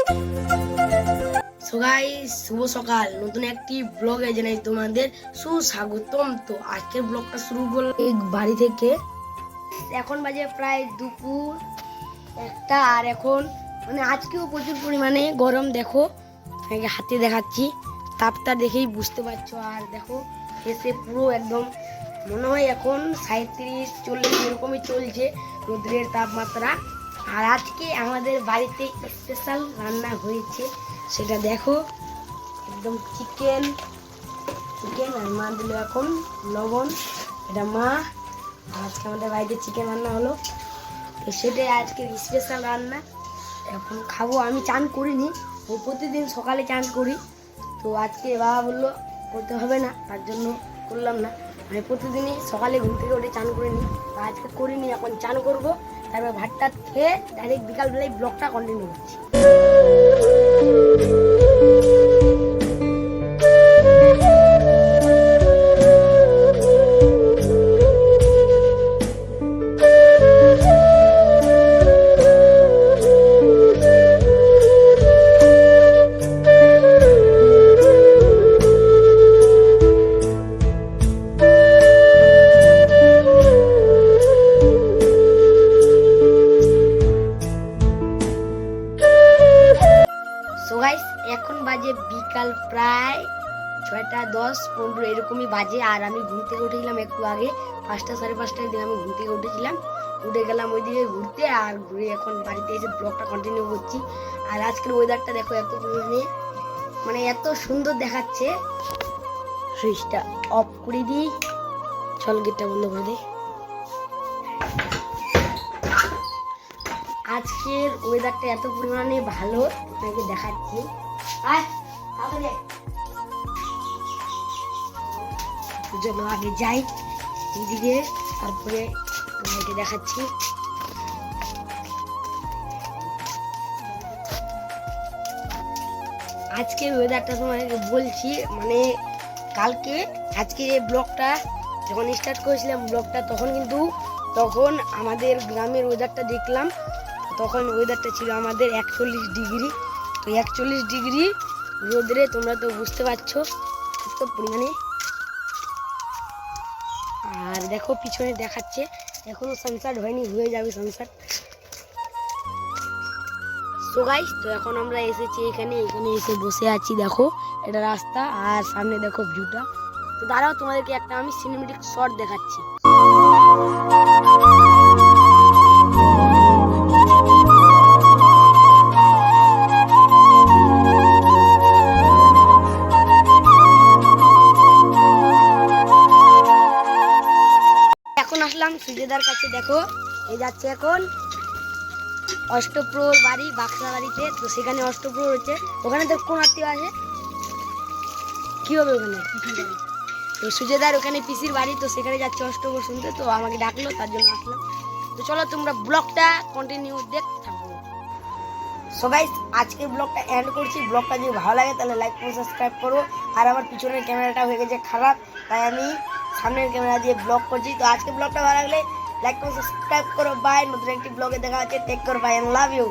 So guys, শুভ সকাল। নতুন একটি ব্লগে জানাই তোমাদের সুস্বাগতম। তো আজকের ব্লগটা শুরু করলাম এই বাড়ি থেকে। এখন বাজে প্রায় দুপুর একটা। আর এখন আজকেও প্রচুর পরিমাণে গরম। দেখো হাতে দেখাচ্ছি, তাপটা দেখেই বুঝতে পারছো। আর দেখো এসে পুরো একদম মনে হয় এখন 37-40 এরকমই চলছে রোদ্রের তাপমাত্রা। আর আজকে আমাদের বাড়িতে স্পেশাল রান্না হয়েছে, সেটা দেখো। একদম চিকেন আর মা দিল এখন লবণ। এটা মা। আজকে আমাদের বাড়িতে চিকেন রান্না হলো, তো সেটাই আজকে স্পেশাল রান্না। এখন খাবো। আমি চান করিনি, ওই প্রতিদিন সকালে চান করি, তো আজকে বাবা বললো করতে হবে না, তার জন্য করলাম না। আমি প্রতিদিনই সকালে ঘুম থেকে উঠে চান করে নিই, তো আজকে করিনি। এখন চান করবো, তারপর ভাতটা খেয়ে ডাইরেক্ট বিকালবেলায় ব্লগটা কন্টিনিউ করছি। সো গাইস, এখন বাজে বিকাল প্রায় 6:10-15 এরকমই বাজে। আর আমি ঘুম থেকে উঠেছিলাম একটু আগে, 5টা 5:30টার দিকে আমি ঘুম থেকে উঠেছিলাম। উঠে গেলাম ওইদিকে ঘুরতে, আর ঘুরে এখন বাড়িতে এসে ব্লগটা কন্টিনিউ করছি। আর আজকের ওয়েদারটা দেখো, এত পরিমাণে এত সুন্দর দেখাচ্ছে। সুইচটা অফ করে দিই, চল গেটটা বন্ধ করে দিই। আজকের ওয়েদারটা এত পরিমাণে ভালো, আপনাকে দেখাচ্ছি। চলো আগে যাই এদিকে, তারপরে আপনাকে দেখাচ্ছি। আজকের ওয়েদারটা তোমাকে বলছি, কালকে আজকে এই ব্লগটা যখন স্টার্ট করেছিলাম ব্লগটা, তখন আমাদের গ্রামের ওয়েদারটা দেখলাম। তখন ওয়েদারটা ছিল আমাদের 41 ডিগ্রি। তো 41 ডিগ্রি রোদরে তোমরা তো বুঝতে পারছো কত পরিমাণে। আর দেখো পিছনে দেখাচ্ছে, এখনো সানসেট হয়নি, হয়ে যাবে সানসেট। সো গাইস, তো এখন আমরা এসেছি এখানে এসে বসে আছি। দেখো এটা রাস্তা, আর সামনে দেখো ভিউটা। তো দাঁড়াও, তোমাদেরকে একটা আমি সিনেমেটিক শট দেখাচ্ছি। এখন আসলাম সুজেদার কাছে। দেখো এই যাচ্ছে এখন অষ্টপ্রহর বাড়ি, বাক্সা বাড়িতে। তো সেখানে অষ্টপ্রহর হচ্ছে, ওখানে তো কোন আত্মীয় আছে, কি হবে ওখানে? তো সুজেদার ওখানে পিসির বাড়ি, তো সেখানে যাচ্ছে অষ্টপ্রহর শুনতে। তো আমাকে ডাকলো, তার জন্য আসলাম। তো চলো তোমরা ব্লগটা কন্টিনিউ দেখতে থাকো। সো গাইস, আজকের ব্লগটা এন্ড করছি। ব্লগটা যদি ভালো লাগে তাহলে লাইক করো, সাবস্ক্রাইব করো। আর আমার পিছনের ক্যামেরাটা হয়ে গেছে খারাপ, তাই আমি সামনের ক্যামেরা দিয়ে ব্লগ করছি। তো আজকে ব্লগটা ভালো লাগলে লাইক করো, সাবস্ক্রাইব করো। বাই। নতুন একটি ব্লগে দেখা হচ্ছে। Take care, bye, and love you.